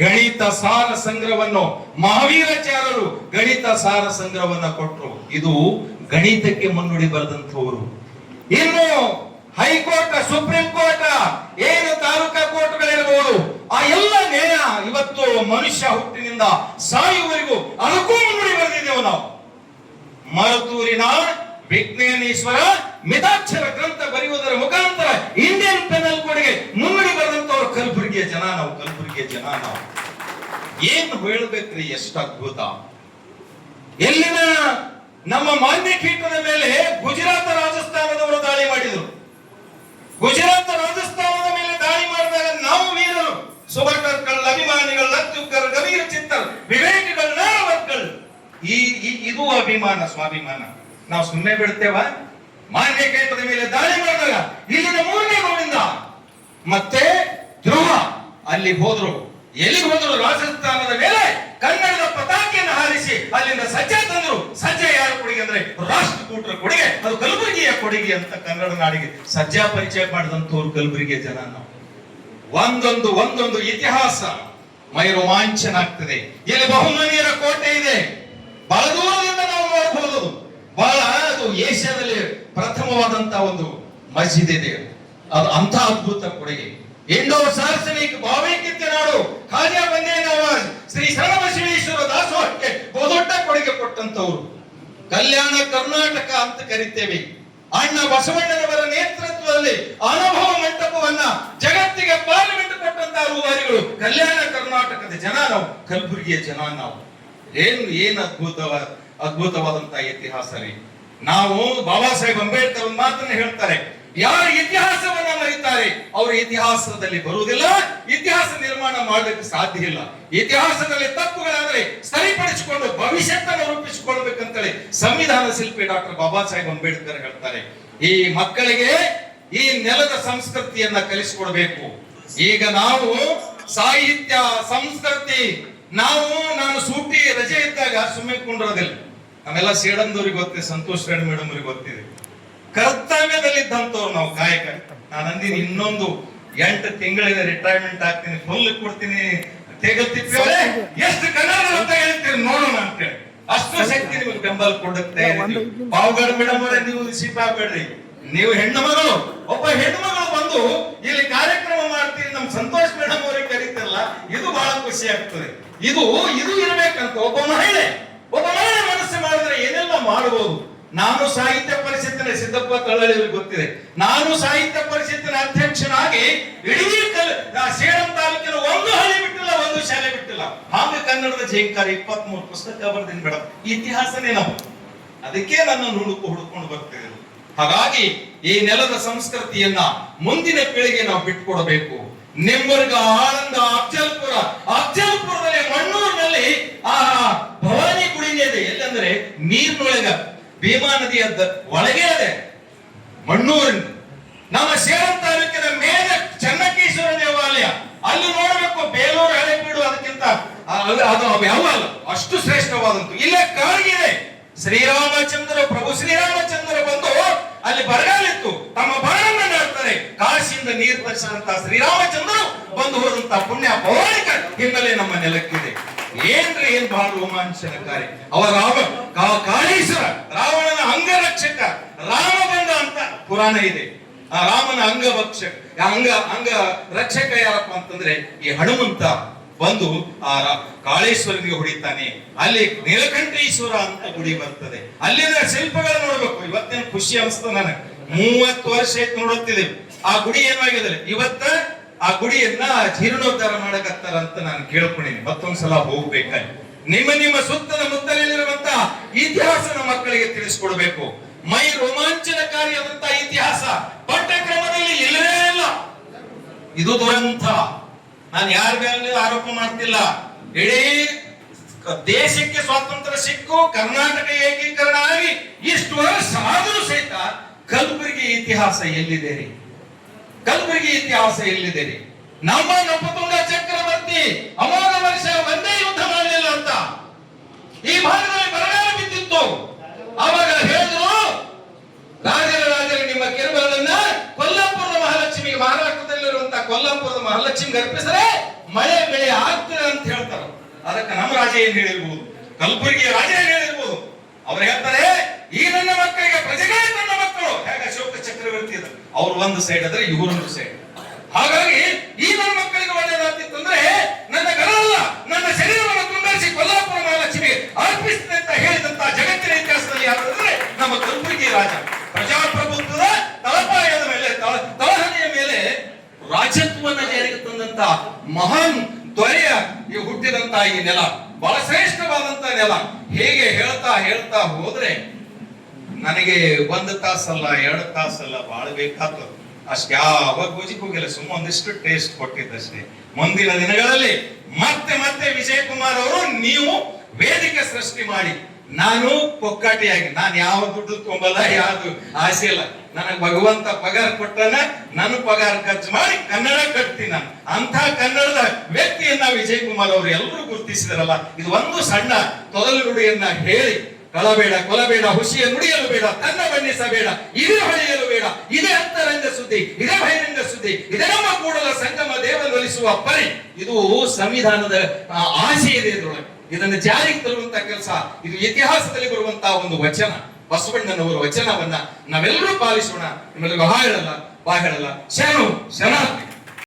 ಗಣಿತ ಸಾರ ಸಂಗ್ರಹವನ್ನು ಮಹಾವೀರಾಚಾರ್ಯರು ಗಣಿತ ಸಾರ ಸಂಗ್ರಹವನ್ನ ಕೊಟ್ಟರು. ಇದು ಗಣಿತಕ್ಕೆ ಮುನ್ನುಡಿ ಬರೆದಂತವರು. ಇನ್ನು ಹೈಕೋರ್ಟ್, ಸುಪ್ರೀಂ ಕೋರ್ಟ್, ಏನು ತಾಲೂಕಾ ಕೋರ್ಟ್ಗಳಿರಬಹುದು, ಆ ಎಲ್ಲ ನ್ಯಾಯ ಇವತ್ತು ಮನುಷ್ಯ ಹುಟ್ಟಿನಿಂದ ಸಾಯುವವರೆಗೂ ಅದಕ್ಕೂ ಮುನ್ನುಡಿ ಬರೆದಿದ್ದೇವೆ ನಾವು. ಮರುತೂರಿನ ವಿಜ್ಞಾನೇಶ್ವರ ಮಿತಾಕ್ಷರ ಗ್ರಂಥ ಬರೆಯುವುದರ ಮುಖಾಂತರ ಇಂಡಿಯನ್ ಪೆನಲ್ ಕೋಡ್ಗೆ ಮುನ್ನುಡಿ ಬರೆದಂತವ್ರು ಕಲಬುರಗಿಯ ಜನ ನಾವು. ಕಲಬುರಗಿಯ ಜನ ನಾವು. ಏನು ಹೇಳ್ಬೇಕ್ರಿ, ಎಷ್ಟು ಅದ್ಭುತ. ಎಲ್ಲಿನ ನಮ್ಮ ಮಾನ್ಯಕೀಟದ ಮೇಲೆ ಗುಜರಾತ್ ರಾಜಸ್ಥಾನದವರು ದಾಳಿ ಮಾಡಿದರು. ಗುಜರಾತ್ ರಾಜಸ್ಥಾನದ ಮೇಲೆ ದಾಳಿ ಮಾಡಿದಾಗ ನಾವು ವೀರರು, ಸುಬಕರ್ಗಳು, ಅಭಿಮಾನಿಗಳು, ಲತ್ತುಕರ್, ಗಂಭೀರ ಚಿತ್ತರ್, ವಿವೇಕಿಗಳು, ನಾರವರ್ಗಳು, ಇದು ಅಭಿಮಾನ, ಸ್ವಾಭಿಮಾನ. ನಾವು ಸುಮ್ಮನೆ ಬಿಡ್ತೇವ? ಮಾನ್ಯಕೀಟದ ಮೇಲೆ ದಾಳಿ ಮಾಡಿದಾಗ ಇಲ್ಲಿನ 3ನೇ ಗೋವಿಂದ ಮತ್ತೆ ಧ್ರುವ ಅಲ್ಲಿ ಹೋದ್ರು. ಎಲ್ಲಿಗೆ ಹೋದ್ರು? ರಾಜಸ್ಥಾನದ ಮೇಲೆ ಕನ್ನಡದ ಪತಾಕೆಯನ್ನು ಹಾರಿಸಿ ಅಲ್ಲಿಂದ ಸಜ್ಜೆ ತಂದ್ರು. ಸಜ್ಜೆ ಯಾರ ಕೊಡುಗೆ ಅಂದ್ರೆ ರಾಷ್ಟ್ರಕೂಟರ ಕೊಡುಗೆ, ಅದು ಕಲಬುರಗಿಯ ಕೊಡುಗೆ ಅಂತ ಕನ್ನಡ ನಾಡಿಗೆ ಸಜ್ಜಾ ಪರಿಚಯ ಮಾಡಿದಂತವ್ರು ಕಲಬುರಗಿಯ ಜನ ನಾವು. ಒಂದೊಂದು ಇತಿಹಾಸ ಮೈ ರೋಮಾಂಚನ ಆಗ್ತದೆ. ಇಲ್ಲಿ ಬಹುಮನಿಯರ ಕೋಟೆ ಇದೆ, ಬಹಳ ದೂರದಿಂದ ನಾವು ನೋಡಬಹುದು. ಬಹಳ ಅದು ಏಷ್ಯಾದಲ್ಲಿ ಪ್ರಥಮವಾದಂತಹ ಒಂದು ಮಸ್ಜಿದ್ ಇದೆ. ಅದು ಅಂತ ಅದ್ಭುತ ಕೊಡುಗೆ. ಇಂಡೋ ಸಾರ್ವಜನಿಕ ಭಾವೈಕ್ಯತೆ ನಾಡು ಖಾಜಾ ಬಂದೇ ನವಾಜ್ ಶ್ರೀ ಶರಣಬಸವೇಶ್ವರ ದಾಸೋಹಕ್ಕೆ ಬಹುದೊಡ್ಡ ಕೊಡುಗೆ ಕೊಟ್ಟಂತವ್ರು. ಕಲ್ಯಾಣ ಕರ್ನಾಟಕ ಅಂತ ಕರಿತೇವೆ. ಅಣ್ಣ ಬಸವಣ್ಣನವರ ನೇತೃತ್ವದಲ್ಲಿ ಅನುಭವ ಮಂಟಪವನ್ನ ಜಗತ್ತಿಗೆ ಪಾರ್ಲಿಮೆಂಟ್ ಕೊಟ್ಟಂತಹ ರೂವಾರಿಗಳು ಕಲ್ಯಾಣ ಕರ್ನಾಟಕದ ಜನ ನಾವು, ಕಲಬುರಗಿಯ ಜನ ನಾವು. ಏನು ಅದ್ಭುತವಾದಂತಹ ಇತಿಹಾಸ ರೀ. ನಾವು ಬಾಬಾ ಸಾಹೇಬ್ ಅಂಬೇಡ್ಕರ್ ಒಂದು ಮಾತನ್ನ ಹೇಳ್ತಾರೆ, ಯಾರು ಇತಿಹಾಸವನ್ನ ಮರೀತಾರೆ ಅವರು ಇತಿಹಾಸದಲ್ಲಿ ಬರುವುದಿಲ್ಲ, ಇತಿಹಾಸ ನಿರ್ಮಾಣ ಮಾಡಲಿಕ್ಕೆ ಸಾಧ್ಯ ಇಲ್ಲ. ಇತಿಹಾಸದಲ್ಲಿ ತಪ್ಪುಗಳಾದ್ರೆ ಸರಿಪಡಿಸಿಕೊಂಡು ಭವಿಷ್ಯತ್ತನ್ನು ರೂಪಿಸಿಕೊಳ್ಬೇಕಂತೇಳಿ ಸಂವಿಧಾನ ಶಿಲ್ಪಿ ಡಾಕ್ಟರ್ ಬಾಬಾ ಸಾಹೇಬ್ ಅಂಬೇಡ್ಕರ್ ಹೇಳ್ತಾರೆ. ಈ ಮಕ್ಕಳಿಗೆ ಈ ನೆಲದ ಸಂಸ್ಕೃತಿಯನ್ನ ಕಲಿಸಿಕೊಡ್ಬೇಕು. ಈಗ ನಾವು ಸಾಹಿತ್ಯ, ಸಂಸ್ಕೃತಿ, ನಾನು ಸೂಟಿ ರಜೆ ಇದ್ದಾಗ ಸುಮ್ಮನೆ ಕುಂಡ್ರೋದಿಲ್ಲ. ನಮ್ಮೆಲ್ಲ ಸೇಡಂದವ್ರಿಗೆ ಗೊತ್ತಿದೆ, ಸಂತೋಷ್ ರೆಡ್ಡಿ ಮೇಡಮ್ ಅವ್ರಿಗೆ ಗೊತ್ತಿದೆ. ಕರ್ತವ್ಯದಲ್ಲಿದ್ದಂತವ್ರು ನಾವು ಕಾಯಕ. ನಾನು ಅಂದಿನಿ ಇನ್ನೊಂದು 8 ತಿಂಗಳಿನ ರಿಟೈರ್ಮೆಂಟ್ ಆಗ್ತೀನಿ, ಫುಲ್ ಕೊಡ್ತೀನಿ, ತೆಗಲ್ತಿರ್ತೀವಿ, ಎಷ್ಟು ಕನ್ನಡ ಅಂತ ಹೇಳ್ತೀರಿ ನೋಡೋಣ ಅಂತೇಳಿ. ಅಷ್ಟು ಶಕ್ತಿ ನಿಮಗೆ ಬೆಂಬಲ ಕೊಡುತ್ತೆ. ಪಾವಗಡ ಮೇಡಮ್ ಅವರೇ, ನೀವು ಸಿಟ್ಟಾಗಬೇಡ್ರಿ. ನೀವು ಹೆಣ್ಣು ಮಗಳು, ಒಬ್ಬ ಹೆಣ್ಣು ಮಗಳು ಬಂದು ಇಲ್ಲಿ ಕಾರ್ಯಕ್ರಮ ಮಾಡ್ತೀರಿ, ನಮ್ ಸಂತೋಷ್ ಮೇಡಮ್ ಅವರಿಗೆ ಕರೀತಾರಲ್ಲ, ಇದು ಬಹಳ ಖುಷಿ ಆಗ್ತದೆ. ಇದು ಇರ್ಬೇಕಂತ ಒಬ್ಬ ಮಹಿಳೆ ಮನಸ್ಸು ಮಾಡಿದ್ರೆ ಏನೆಲ್ಲ ಮಾಡಬಹುದು. ನಾನು ಸಾಹಿತ್ಯ ಪರಿಷತ್ತಿನ ಸಿದ್ದಪ್ಪ ತಳಳಿ ಗೊತ್ತಿದೆ, ನಾನು ಸಾಹಿತ್ಯ ಪರಿಷತ್ತಿನ ಅಧ್ಯಕ್ಷನಾಗಿ ಇಡೀ ಸೇಡಂ ತಾಲೂಕಿನ ಒಂದು ಹಳ್ಳಿ ಬಿಟ್ಟಿಲ್ಲ, ಒಂದು ಶಾಲೆ ಬಿಟ್ಟಿಲ್ಲ. ಹಾಗೆ ಕನ್ನಡದ ಜಯಂಕಾರ 23 ಪುಸ್ತಕ ಬರ್ದಿನ ಮೇಡಮ್. ಇತಿಹಾಸನೇ ನಾವು, ಅದಕ್ಕೆ ನನ್ನ ಹುಡುಕೊಂಡು ಬರ್ತಿದ್ದೇವೆ. ಹಾಗಾಗಿ ಈ ನೆಲದ ಸಂಸ್ಕೃತಿಯನ್ನ ಮುಂದಿನ ಪೀಳಿಗೆ ನಾವು ಬಿಟ್ಕೊಡಬೇಕು. ನಿಮ್ಮರ್ಗ, ಆಳಂದ, ಅಫ್ಜಲ್ಪುರದಲ್ಲಿ ಮಣ್ಣೂರಿನಲ್ಲಿ ಆ ಭವಾನಿ ಗುಡಿನೇ ಇದೆ. ಎಲ್ಲಂದ್ರೆ ನೀರಿನೊಳಗ ಭೀಮಾ ನದಿಯ ಒಳಗೆ ಇದೆ ಮಣ್ಣೂರಿನ. ನಮ್ಮ ಸೇಡಂ ತಾಲೂಕಿನ ಮೇಲೆ ಚನ್ನಕೇಶ್ವರ ದೇವಾಲಯ, ಅಲ್ಲಿ ನೋಡಬೇಕು. ಬೇಲೂರು, ಹಳೆಬೀಡು ಅದಕ್ಕಿಂತ ಅದು ಯಾವಲ್ಲ, ಅಷ್ಟು ಶ್ರೇಷ್ಠವಾದಂತು. ಇಲ್ಲೇ ಕಾಳಿಗಿದೆ. ಪ್ರಭು ಶ್ರೀರಾಮಚಂದ್ರ ಬಂದು ಅಲ್ಲಿ ಬರಗಾಲಿತ್ತು, ತಮ್ಮ ಬಾಣನ್ನ ನಾಡ್ತಾರೆ. ಕಾಶಿಯಿಂದ ನೀರು ತರಿಸಿದಂತ ಶ್ರೀರಾಮಚಂದ್ರ ಬಂದು ಹೋದಂತ ಪುಣ್ಯ ಪೌರಾಣಿಕ ಹಿನ್ನೆಲೆ ನಮ್ಮ ನೆಲಕ್ಕಿದೆ. ಏನ್ ಬಹಳ ರೋಮಾಂಚನಕಾರಿ. ಅವರ ಕಾಳೇಶ್ವರ, ರಾವಣನ ಅಂಗರಕ್ಷಕ, ರಾಮಬಂಧ ಅಂತ ಪುರಾಣ ಇದೆ. ಆ ರಾಮನ ಅಂಗ ರಕ್ಷಕ ಯಾರಪ್ಪ ಅಂತಂದ್ರೆ ಈ ಹನುಮಂತ ಬಂದು ಆ ಕಾಳೇಶ್ವರನಿಗೆ ಹೊಡಿತಾನೆ. ಅಲ್ಲಿ ನೀಲಕಂಠೇಶ್ವರ ಅಂತ ಗುಡಿ ಬರ್ತದೆ. ಅಲ್ಲಿನ ಶಿಲ್ಪಗಳು ನೋಡ್ಬೇಕು. ಇವತ್ತೇನು ಖುಷಿ ಅನಿಸ್ತು ನನಗೆ. 30 ವರ್ಷ ಆಯ್ತು ನೋಡುತ್ತಿದ್ದೇವೆ. ಆ ಗುಡಿ ಏನಾಗಿದೆ ಇವತ್ತ, ಆ ಗುಡಿಯನ್ನ ಜೀರ್ಣೋದ್ಧಾರ ಮಾಡಕತ್ತಾರ ಅಂತ ನಾನು ಕೇಳ್ಕೊಂಡಿನಿ. ಮತ್ತೊಂದ್ಸಲ ಹೋಗ್ಬೇಕಾಗಿ ನಿಮ್ಮ ಸುತ್ತಲ ಮುತ್ತಲಿರುವಂತಹ ಇತಿಹಾಸನ ಮಕ್ಕಳಿಗೆ ತಿಳಿಸ್ಕೊಡ್ಬೇಕು. ಮೈ ರೋಮಾಂಚನಕಾರಿಯಾದಂತಹ ಇತಿಹಾಸ ಪಠ್ಯಕ್ರಮದಲ್ಲಿ ಇಲ್ಲವೇ ಇಲ್ಲ. ಇದು ದುರಂತ. ನಾನು ಯಾರ ಮೇಲೆ ಆರೋಪ ಮಾಡ್ತಿಲ್ಲ. ಇಡೀ ದೇಶಕ್ಕೆ ಸ್ವಾತಂತ್ರ್ಯ ಸಿಕ್ಕು, ಕರ್ನಾಟಕ ಏಕೀಕರಣ ಆಗಿ ಇಷ್ಟು ವರ್ಷ ಆದರೂ ಸಹಿತ ಕಲಬುರಗಿ ಇತಿಹಾಸ ಎಲ್ಲಿದೆ ರೀ? ಕಲಬುರಗಿ ಇತಿಹಾಸ ಎಲ್ಲಿದೆ ರೀ? ನಮ್ಮ ನಪತುಂಗ ಚಕ್ರವರ್ತಿ ಅಮೋಘ ವರ್ಷ ಒಂದೇ ಯುದ್ಧ ಮಾಡಲಿಲ್ಲ ಅಂತ ಈ ಭಾಗದಲ್ಲಿ ಬರಗಾಲ ಬಿದ್ದಿತ್ತು. ಅವಾಗ ಹೇಳಿದ್ರು, ರಾಜರ ನಿಮ್ಮ ಕಿರುಬರನ್ನ ಕೊಲ್ಲಾಪುರದ ಮಹಾಲಕ್ಷ್ಮಿಗೆ, ಮಹಾರಾಷ್ಟ್ರದಲ್ಲಿರುವಂತಹ ಕೊಲ್ಲಾಪುರದ ಮಹಾಲಕ್ಷ್ಮಿಗೆ ಅರ್ಪಿಸಿದ್ರೆ ಮಳೆ ಬೆಳೆ ಆಗ್ತದೆ ಅಂತ ಹೇಳ್ತಾರೆ. ಅದಕ್ಕೆ ನಮ್ಮ ರಾಜ ಏನ್ ಹೇಳಿರ್ಬೋದು, ಕಲಬುರಗಿಯ ರಾಜ ಏನ್ ಹೇಳಿರ್ಬೋದು, ಅವ್ರು ಹೇಳ್ತಾರೆ ಈ ನನ್ನ ಮಕ್ಕಳಿಗೆ ಪ್ರಜೆಗಳೇ ನನ್ನ ಮಕ್ಕಳು. ಹೇಗೆ ಅಶೋಕ ಚಕ್ರವರ್ತಿ ಇದ್ರು, ಅವ್ರು ಒಂದು ಸೈಡ್ ಆದ್ರೆ ಇವರೊಂದು ಸೈಡ್. ಹಾಗಾಗಿ ಈ ನನ್ನ ಮಕ್ಕಳಿಗೆ ಒಳ್ಳೆಯದಾಗ್ತಿತ್ತು ಅಂದ್ರೆ ನನ್ನ ಗಣಲ್ಲ ನನ್ನ ಶರೀರವನ್ನು ತುಂಡರಿಸಿ ಕೊಲ್ಲಾಪುರ ಮಹಾಲಕ್ಷ್ಮಿಗೆ ಅರ್ಪಿಸ್ತದೆ ಅಂತ ಹೇಳಿದಂತ ಜಗತ್ತಿನ ಇತಿಹಾಸದಲ್ಲಿ ಯಾರಂದ್ರೆ ನಮ್ಮ ಕಲಬುರಗಿ ರಾಜ. ಪ್ರಜಾಪ್ರಭುತ್ವದ ತಳಪಾಯದ ಮೇಲೆ ತಳಹದಿಯ ಮೇಲೆ ರಾಜ್ಯತ್ವವನ್ನ ಜಾರಿಗೆ ತಂದಂತ ಮಹಾನ್ ದೊರೆಯ ಈ ಹುಟ್ಟಿದಂತ ಈ ನೆಲ ಬಹಳ ಶ್ರೇಷ್ಠವಾದಂತ ನೆಲ. ಹೇಗೆ ಹೇಳ್ತಾ ಹೋದ್ರೆ ನನಗೆ 1 ತಾಸಲ್ಲ 2 ತಾಸಲ್ಲ ಬಾಳ ಬೇಕಾಗ್ತದೆ. ಅಷ್ಟ್ಯಾವ ಗೋಜಿಗೆ ಹೋಗಿಲ್ಲ, ಸುಮ್ಮ ಒಂದಿಷ್ಟು ಟೇಸ್ಟ್ ಕೊಟ್ಟಿದ್ದಷ್ಟೇ. ಮುಂದಿನ ದಿನಗಳಲ್ಲಿ ಮತ್ತೆ ವಿಜಯ್ ಕುಮಾರ್ ಅವರು ನೀವು ವೇದಿಕೆ ಸೃಷ್ಟಿ ಮಾಡಿ, ನಾನು ಪೊಕ್ಕಾಟಿಯಾಗಿ ನಾನು ಯಾವ ದುಡ್ಡು ತೊಂಬಲ್ಲ, ಯಾವ್ದು ಆಸೆ ಇಲ್ಲ. ನನಗೆ ಭಗವಂತ ಪಗಾರ ಕೊಟ್ಟನ, ನನ್ನ ಪಗಾರ ಖರ್ಚು ಮಾಡಿ ಕನ್ನಡ ಕಟ್ತೀನಿ ನಾನು. ಅಂತ ಕನ್ನಡದ ವ್ಯಕ್ತಿಯನ್ನ ವಿಜಯ್ ಕುಮಾರ್ ಅವರು ಎಲ್ಲರೂ ಗುರುತಿಸಿದಾರಲ್ಲ, ಇದು ಒಂದು ಸಣ್ಣ ತೊದಲು ನುಡಿಯನ್ನ ಹೇಳಿ, ಕಳಬೇಡ ಕೊಲಬೇಡ ಹುಸಿಯ ನುಡಿಯಲು ಬೇಡ ತನ್ನ ಬಣ್ಣಿಸಬೇಡ ಇದೇ ಹೊಳೆಯಲು ಬೇಡ ಇದೇ ಅಂತರಂಗ ಸುದ್ದಿ ಇದೇ ಬಹಿರಂಗ ಸುದ್ದಿ ಇದೇ ನಮ್ಮ ಕೂಡಲ ಸಂಗಮ ದೇವನೊಲಿಸುವ ಪರಿ. ಇದು ಸಂವಿಧಾನದ ಆಶೆ ಇದೆ ಇದ್ರೊಳಗೆ. ಇದನ್ನು ಜಾರಿಗೆ ತರುವಂತ ಕೆಲಸ, ಇದು ಇತಿಹಾಸದಲ್ಲಿ ಬರುವಂತಹ ಒಂದು ವಚನ, ಬಸವಣ್ಣನವರ ವಚನವನ್ನ ನಾವೆಲ್ಲರೂ ಪಾಲಿಸೋಣ. ನಿಮ್ಮಲ್ಲಿ ಬಾ ಹೇಳಲ್ಲ ಶರಣು ಶರಣಾರ್ಥಿ.